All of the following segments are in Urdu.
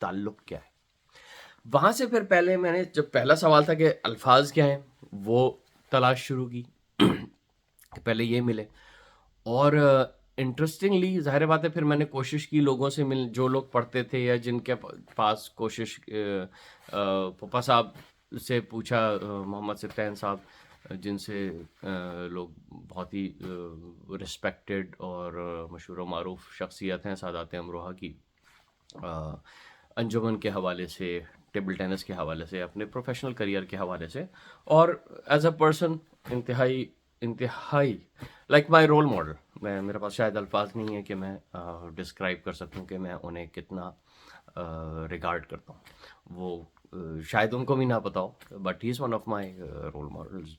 تعلق کیا ہے. وہاں سے پھر پہلے میں نے جب پہلا سوال تھا کہ الفاظ کیا ہیں وہ تلاش شروع کی کہ پہلے یہ ملے. اور انٹرسٹنگلی ظاہر بات ہے پھر میں نے کوشش کی لوگوں سے جو لوگ پڑھتے تھے یا جن کے پاس کوشش پپا صاحب سے پوچھا, محمد سفتین صاحب جن سے لوگ بہت ہی رسپیکٹڈ اور مشہور و معروف شخصیت ہیں سادات امروہہ کی, انجمن کے حوالے سے, ٹیبل ٹینس کے حوالے سے, اپنے پروفیشنل کریئر کے حوالے سے, اور ایز اے پرسن انتہائی لائک مائی رول ماڈل. میرے پاس شاید الفاظ نہیں ہے کہ میں ڈسکرائب کر سکوں کہ میں انہیں کتنا ریگارڈ کرتا ہوں. وہ شاید ان کو بھی نہ پتا ہو, but he is one of my role models.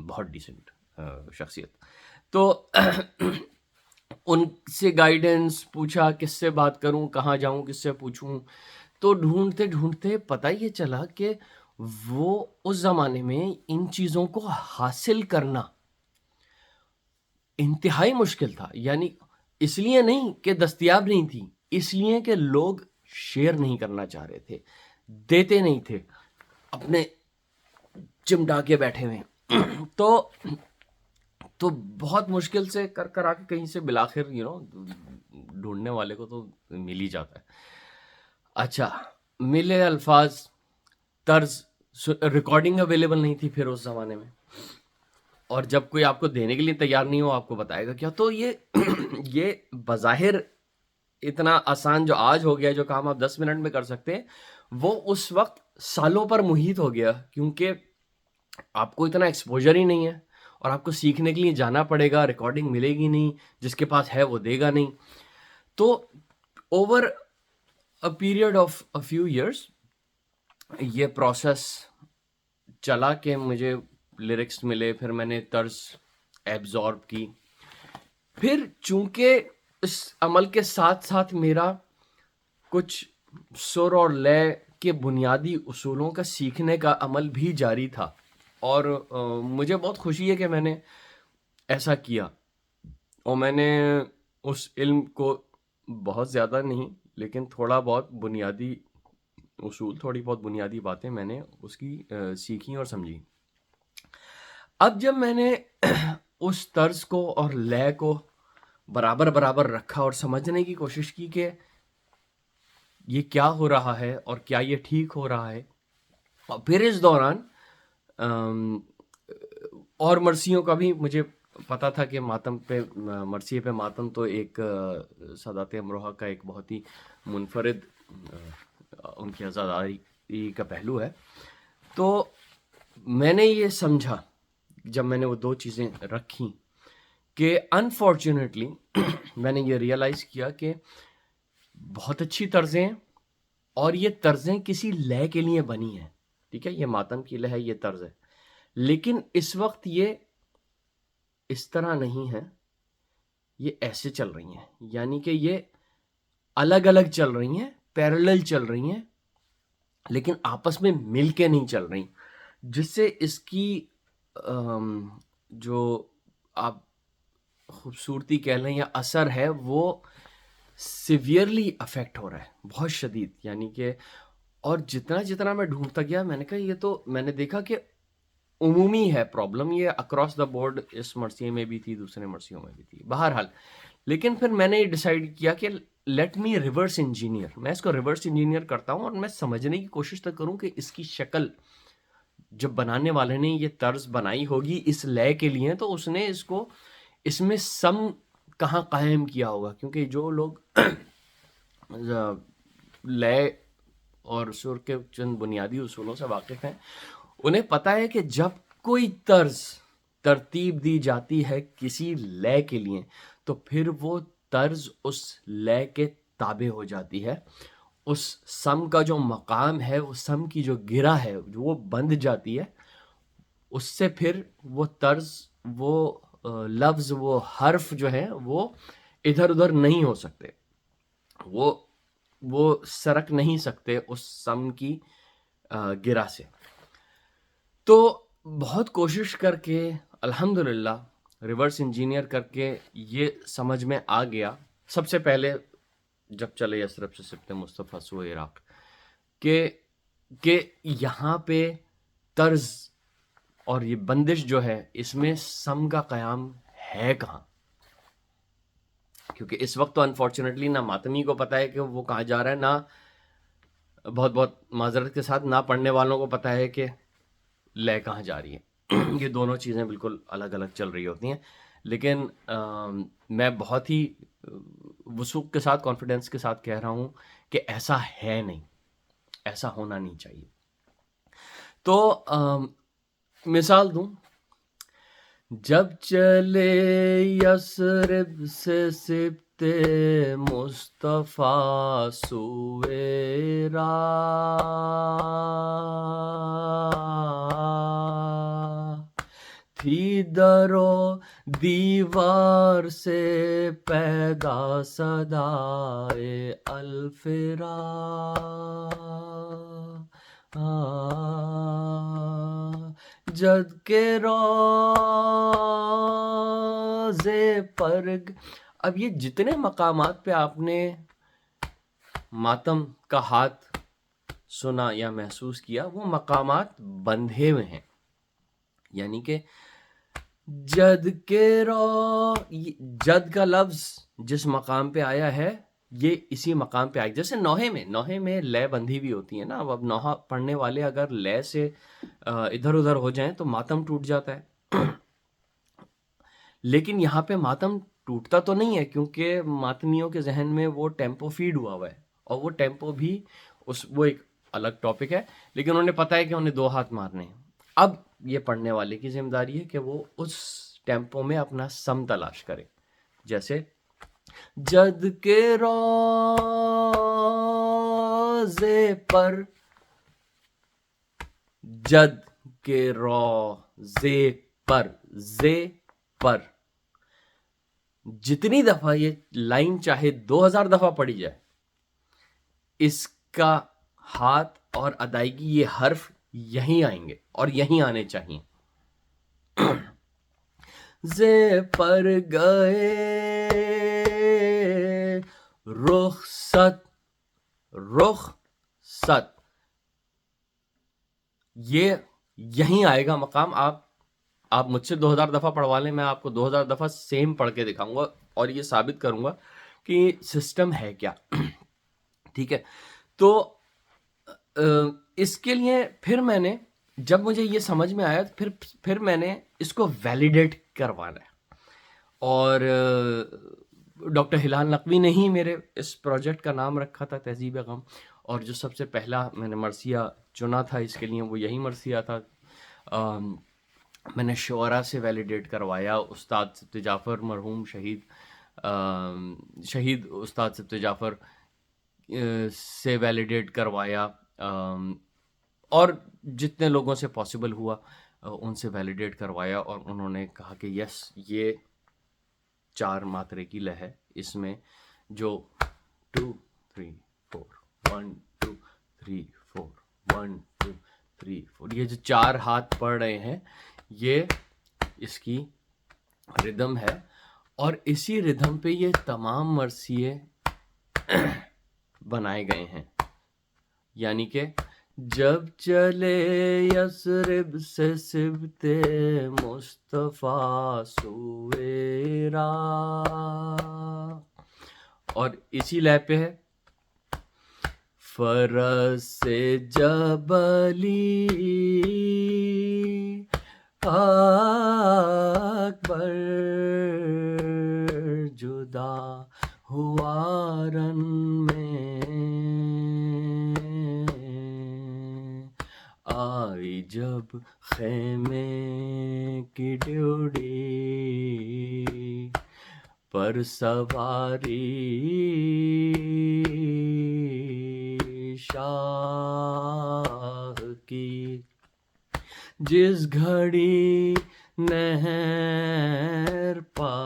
بہت ڈیسنٹ شخصیت. تو ان سے گائیڈنس پوچھا, کس سے بات کروں, کہاں جاؤں, کس سے پوچھوں. تو ڈھونڈتے ڈھونڈتے پتہ یہ چلا کہ وہ اس زمانے میں ان چیزوں کو حاصل کرنا انتہائی مشکل تھا. یعنی اس لیے نہیں کہ دستیاب نہیں تھی, اس لیے کہ لوگ شیئر نہیں کرنا چاہ رہے تھے, دیتے نہیں تھے, اپنے چمٹا کے بیٹھے ہوئے. تو بہت مشکل سے کر آ کے کہیں سے بلاخر ڈھونڈنے والے کو تو مل ہی جاتا ہے. اچھا, ملے الفاظ, طرز, ریکارڈنگ اویلیبل نہیں تھی پھر اس زمانے میں, اور جب کوئی آپ کو دینے کے لیے تیار نہیں ہو آپ کو بتائے گا کیا. تو یہ بظاہر اتنا آسان جو آج ہو گیا, جو کام آپ 10 منٹ میں کر سکتے ہیں, وہ اس وقت سالوں پر محیط ہو گیا, کیونکہ آپ کو اتنا ایکسپوجر ہی نہیں ہے, اور آپ کو سیکھنے کے لیے جانا پڑے گا, ریکارڈنگ ملے گی نہیں, جس کے پاس ہے وہ دے گا نہیں. تو over a period of a few years یہ پروسیس چلا کہ مجھے لیرکس ملے, پھر میں نے طرز ایبزارب کی. پھر چونکہ اس عمل کے ساتھ ساتھ میرا کچھ سر اور لے کے بنیادی اصولوں کا سیکھنے کا عمل بھی جاری تھا, اور مجھے بہت خوشی ہے کہ میں نے ایسا کیا. اور میں نے اس علم کو بہت زیادہ نہیں لیکن تھوڑا بہت بنیادی اصول, تھوڑی بہت بنیادی باتیں میں نے اس کی سیکھی اور سمجھی. اب جب میں نے اس طرز کو اور لے کو برابر برابر رکھا اور سمجھنے کی کوشش کی کہ یہ کیا ہو رہا ہے اور کیا یہ ٹھیک ہو رہا ہے, اور پھر اس دوران اور مرثیوں کا بھی مجھے پتا تھا کہ ماتم پہ مرثیے پہ ماتم تو ایک سادات امروہہ کا ایک بہت ہی منفرد ان کی عزاداری کا پہلو ہے. تو میں نے یہ سمجھا جب میں نے وہ دو چیزیں رکھیں کہ انفارچونیٹلی میں نے یہ ریئلائز کیا کہ بہت اچھی طرزیں اور یہ طرزیں کسی لے کے لیے بنی ہیں. ٹھیک ہے, یہ ماتم کی لے ہے, یہ طرز ہے, لیکن اس وقت یہ اس طرح نہیں ہے, یہ ایسے چل رہی ہیں. یعنی کہ یہ الگ الگ چل رہی ہیں, پیرالل چل رہی ہیں, لیکن آپس میں مل کے نہیں چل رہی, جس سے اس کی جو آپ خوبصورتی کہہ لیں یا اثر ہے وہ سیویئرلی افیکٹ ہو رہا ہے, بہت شدید. یعنی کہ اور جتنا میں ڈھونڈتا گیا میں نے کہا یہ تو میں نے دیکھا کہ عمومی ہے پرابلم, یہ اکراس دا بورڈ اس مرثیے میں بھی تھی, دوسرے مرثیوں میں بھی تھی, بہرحال. لیکن پھر میں نے یہ ڈیسائیڈ کیا کہ لیٹ می ریورس انجینئر, میں اس کو ریورس انجینئر کرتا ہوں اور میں سمجھنے کی کوشش تو کروں کہ اس کی شکل جب بنانے والے نے یہ طرز بنائی ہوگی اس لے کے لیے, تو اس نے اس کو اس میں سم کہاں قائم کیا ہوگا. کیونکہ جو لوگ لے اور سر کے چند بنیادی اصولوں سے واقف ہیں انہیں پتہ ہے کہ جب کوئی طرز ترتیب دی جاتی ہے کسی لے کے لیے تو پھر وہ طرز اس لے کے تابع ہو جاتی ہے. اس سم کا جو مقام ہے, وہ سم کی جو گرہ ہے وہ بند جاتی ہے, اس سے پھر وہ طرز, وہ لفظ, وہ حرف جو ہیں وہ ادھر ادھر نہیں ہو سکتے, وہ سرک نہیں سکتے اس سم کی گرہ سے. تو بہت کوشش کر کے الحمدللہ ریورس انجینئر کر کے یہ سمجھ میں آ گیا. سب سے پہلے جب چلے یثرب سے سبت مصطفیٰ سوئے عراق، کہ یہاں پہ طرز اور یہ بندش جو ہے اس میں سم کا قیام ہے کہاں؟ کیونکہ اس وقت تو انفارچونیٹلی نہ ماتمی کو پتہ ہے کہ وہ کہاں جا رہا ہے، نہ بہت بہت معذرت کے ساتھ نہ پڑھنے والوں کو پتہ ہے کہ لے کہاں جا رہی ہے. یہ دونوں چیزیں بالکل الگ الگ چل رہی ہوتی ہیں. لیکن میں بہت ہی وثوق کے ساتھ، کانفیڈنس کے ساتھ کہہ رہا ہوں کہ ایسا ہے نہیں، ایسا ہونا نہیں چاہیے. تو مثال دوں، جب چلے یثرب سے سبت مصطفیٰ سوئے راہ، تھی در و دیوار سے پیدا صدائے الفراق، جد کے روضے پر. اب یہ جتنے مقامات پہ آپ نے ماتم کا ہاتھ سنا یا محسوس کیا، وہ مقامات بندھے ہوئے ہیں. یعنی کہ جد کے جد کا لفظ جس مقام پہ آیا ہے یہ اسی مقام پہ آئے. جیسے نوحے میں لے بندھی بھی ہوتی ہے نا. اب نوحہ پڑھنے والے اگر لے سے ادھر ادھر ہو جائیں تو ماتم ٹوٹ جاتا ہے. لیکن یہاں پہ ماتم ٹوٹتا تو نہیں ہے، کیونکہ ماتمیوں کے ذہن میں وہ ٹیمپو فیڈ ہوا ہوا ہے، اور وہ ٹیمپو بھی وہ ایک الگ ٹاپک ہے. لیکن انہیں پتہ ہے کہ انہیں 2 ہاتھ مارنے ہیں. اب یہ پڑھنے والے کی ذمہ داری ہے کہ وہ اس ٹیمپو میں اپنا سم تلاش کرے. جیسے جد کے روضے پر، جد کے روضے پر، زے پر جتنی دفعہ یہ لائن چاہے 2000 دفعہ پڑھی جائے، اس کا ہاتھ اور ادائیگی، یہ حرف یہیں آئیں گے اور یہیں آنے چاہیے. زے پر گئے رخصت، رخصت، یہ یہیں آئے گا مقام. آپ مجھ سے 2000 دفعہ پڑھوا لیں، میں آپ کو 2000 دفعہ سیم پڑھ کے دکھاؤں گا اور یہ ثابت کروں گا کہ سسٹم ہے کیا. ٹھیک ہے. تو اس کے لیے پھر میں نے، جب مجھے یہ سمجھ میں آیا، پھر میں نے اس کو ویلیڈیٹ کروانا ہے. اور ڈاکٹر ہلال نقوی نے ہی میرے اس پروجیکٹ کا نام رکھا تھا تہذیب غم، اور جو سب سے پہلا میں نے مرثیہ چنا تھا اس کے لیے وہ یہی مرثیہ تھا. میں نے شعراء سے ویلیڈیٹ کروایا، استاد سبت جعفر مرحوم شہید استاد سبت جعفر سے ویلیڈیٹ کروایا، اور جتنے لوگوں سے پاسبل ہوا ان سے ویلیڈیٹ کروایا. اور انہوں نے کہا کہ یس، یہ 4 ماترے کی لے ہے. اس میں جو 2 3 4 1 2 3 4 1 2 3 4 یہ جو 4 ہاتھ پڑھ رہے ہیں، یہ اس کی ردم ہے. اور اسی ردم پہ یہ تمام مرثیے بنائے گئے ہیں. یعنی کہ جب چلے یثرب سے سبت مصطفیٰ سوئے راہ، اور اسی لے پہ ہے فرس سے جبلی اکبر جدا ہوا رن میں، آئی جب خیمے کی ڈیوٹی پر سواری شاہ کی، جس گھڑی نہر پا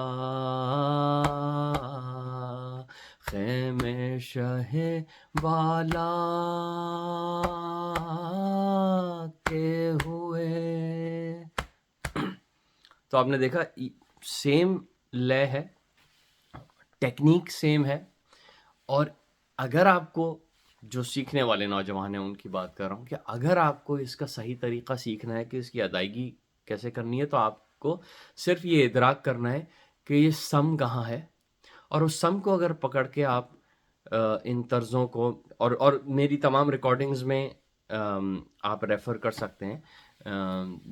خیمے شہ بالا کے ہوئے. تو آپ نے دیکھا سیم لے ہے، ٹیکنیک سیم ہے، اور اگر آپ کو جو سیکھنے والے نوجوان ہیں ان کی بات کر رہا ہوں کہ اگر آپ کو اس کا صحیح طریقہ سیکھنا ہے کہ اس کی ادائیگی کیسے کرنی ہے، تو آپ کو صرف یہ ادراک کرنا ہے کہ یہ سم کہاں ہے، اور اس سم کو اگر پکڑ کے آپ ان طرزوں کو اور میری تمام ریکارڈنگز میں آپ ریفر کر سکتے ہیں،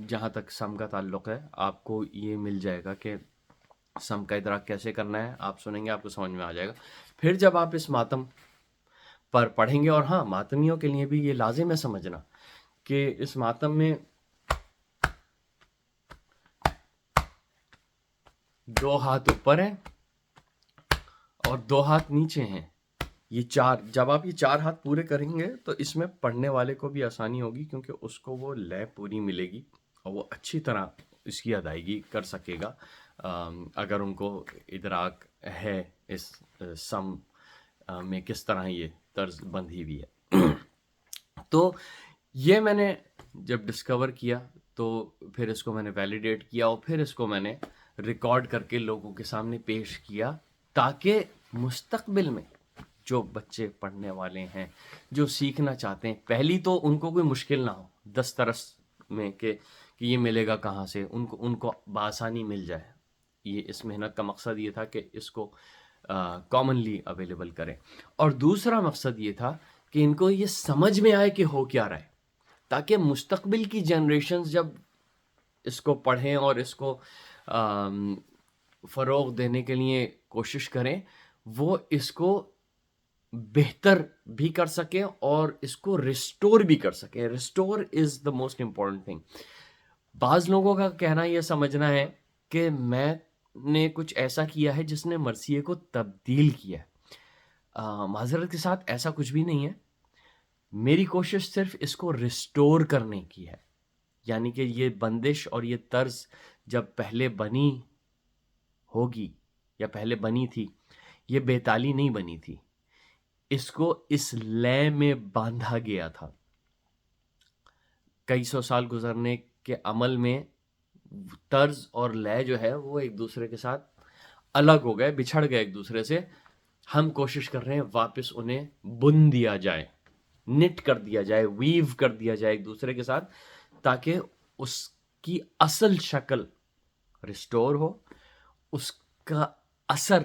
جہاں تک سم کا تعلق ہے آپ کو یہ مل جائے گا کہ سم کا ادراک کیسے کرنا ہے. آپ سنیں گے آپ کو سمجھ میں آ جائے گا. پھر جب آپ اس ماتم پر پڑھیں گے، اور ہاں ماتمیوں کے لیے بھی یہ لازم ہے سمجھنا کہ اس ماتم میں 2 ہاتھ اوپر ہیں اور 2 ہاتھ نیچے ہیں. یہ 4، جب آپ یہ 4 ہاتھ پورے کریں گے تو اس میں پڑھنے والے کو بھی آسانی ہوگی، کیونکہ اس کو وہ لے پوری ملے گی اور وہ اچھی طرح اس کی ادائیگی کر سکے گا، اگر ان کو ادراک ہے اس سم میں کس طرح یہ طرز بندھی ہوئی ہے. تو یہ میں نے جب ڈسکور کیا تو پھر اس کو میں نے ویلیڈیٹ کیا اور پھر اس کو میں نے ریکارڈ کر کے لوگوں کے سامنے پیش کیا، تاکہ مستقبل میں جو بچے پڑھنے والے ہیں، جو سیکھنا چاہتے ہیں، پہلی تو ان کو کوئی مشکل نہ ہو دسترس میں کہ یہ ملے گا کہاں سے، ان کو بآسانی مل جائے. یہ اس محنت کا مقصد یہ تھا کہ اس کو کامنلی اویلیبل کریں. اور دوسرا مقصد یہ تھا کہ ان کو یہ سمجھ میں آئے کہ ہو کیا رہا ہے، تاکہ مستقبل کی جنریشنز جب اس کو پڑھیں اور اس کو فروغ دینے کے لیے کوشش کریں، وہ اس کو بہتر بھی کر سکیں اور اس کو ریسٹور بھی کر سکیں. Restore is the most important thing. بعض لوگوں کا کہنا یہ سمجھنا ہے کہ میں نے کچھ ایسا کیا ہے جس نے مرثیے کو تبدیل کیا ہے. معذرت کے ساتھ ایسا کچھ بھی نہیں ہے. میری کوشش صرف اس کو ریسٹور کرنے کی ہے، یعنی کہ یہ بندش اور یہ طرز جب پہلے بنی ہوگی یا پہلے بنی تھی، یہ بے تالی نہیں بنی تھی، اس کو اس لے میں باندھا گیا تھا. کئی سو سال گزرنے کے عمل میں طرز اور لے جو ہے وہ ایک دوسرے کے ساتھ الگ ہو گئے، بچھڑ گئے ایک دوسرے سے. ہم کوشش کر رہے ہیں واپس انہیں بن دیا جائے، نٹ کر دیا جائے، ویو کر دیا جائے ایک دوسرے کے ساتھ، تاکہ اس کی اصل شکل ریسٹور ہو، اس کا اثر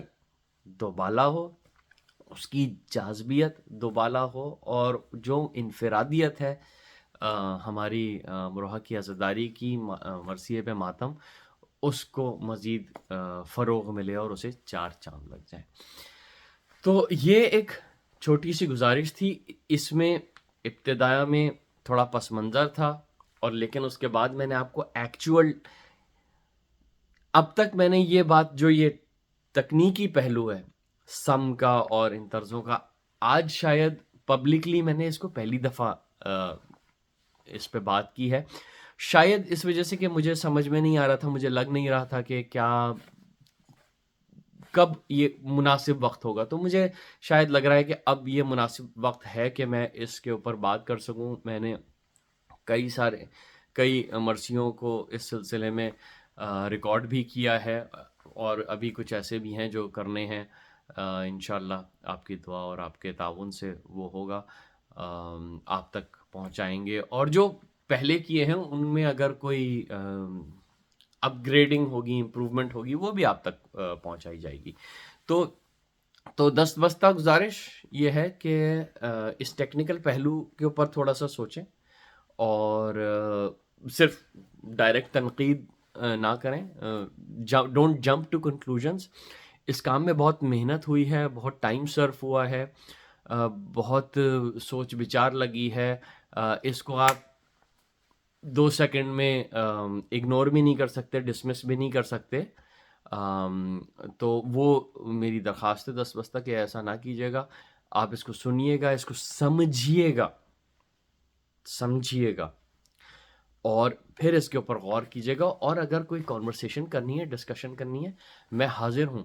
دوبالا ہو، اس کی جاذبیت دوبالا ہو، اور جو انفرادیت ہے ہماری مروحہ کی عزاداری کی مرثیے پہ ماتم، اس کو مزید فروغ ملے اور اسے 4 چاند لگ جائیں. تو یہ ایک چھوٹی سی گزارش تھی. اس میں ابتداء میں تھوڑا پس منظر تھا، اور لیکن اس کے بعد میں نے آپ کو ایکچول، اب تک میں نے یہ بات جو یہ تکنیکی پہلو ہے سم کا اور ان طرزوں کا، آج شاید پبلکلی میں نے اس کو پہلی دفعہ اس پہ بات کی ہے. شاید اس وجہ سے کہ مجھے سمجھ میں نہیں آ رہا تھا، مجھے لگ نہیں رہا تھا کہ کب یہ مناسب وقت ہوگا. تو مجھے شاید لگ رہا ہے کہ اب یہ مناسب وقت ہے کہ میں اس کے اوپر بات کر سکوں. میں نے کئی مرثیوں کو اس سلسلے میں ریکارڈ بھی کیا ہے، اور ابھی کچھ ایسے بھی ہیں جو کرنے ہیں. انشاءاللہ آپ کی دعا اور آپ کے تعاون سے وہ ہوگا، آپ تک پہنچائیں گے. اور جو پہلے کیے ہیں ان میں اگر کوئی اپ گریڈنگ ہوگی، امپروومنٹ ہوگی، وہ بھی آپ تک پہنچائی جائے گی. تو دستبستہ گزارش یہ ہے کہ اس ٹیکنیکل پہلو کے اوپر تھوڑا سا سوچیں، اور صرف ڈائریکٹ تنقید نہ کریں. Don't jump to conclusions. اس کام میں بہت محنت ہوئی ہے، بہت ٹائم صرف ہوا ہے، بہت سوچ بچار لگی ہے. اس کو آپ 2 سیکنڈ میں اگنور بھی نہیں کر سکتے، ڈسمس بھی نہیں کر سکتے. تو وہ میری درخواست ہے دستبستہ کہ ایسا نہ کیجیے گا. آپ اس کو سنیے گا، اس کو سمجھیے گا اور پھر اس کے اوپر غور کیجیے گا. اور اگر کوئی کانورسیشن کرنی ہے، ڈسکشن کرنی ہے، میں حاضر ہوں.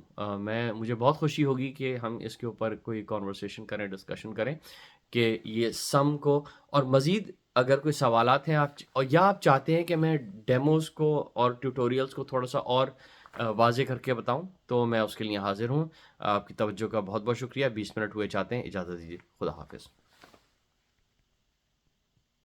مجھے بہت خوشی ہوگی کہ ہم اس کے اوپر کوئی کانورسیشن کریں، ڈسکشن کریں کہ یہ سم کو، اور مزید اگر کوئی سوالات ہیں آپ یا آپ چاہتے ہیں کہ میں ڈیموز کو اور ٹیوٹوریلز کو تھوڑا سا اور واضح کر کے بتاؤں تو میں اس کے لیے حاضر ہوں۔ آپ کی توجہ کا بہت بہت شکریہ۔ 20 منٹ ہوئے چاہتے ہیں، اجازت دیجیے، خدا حافظ۔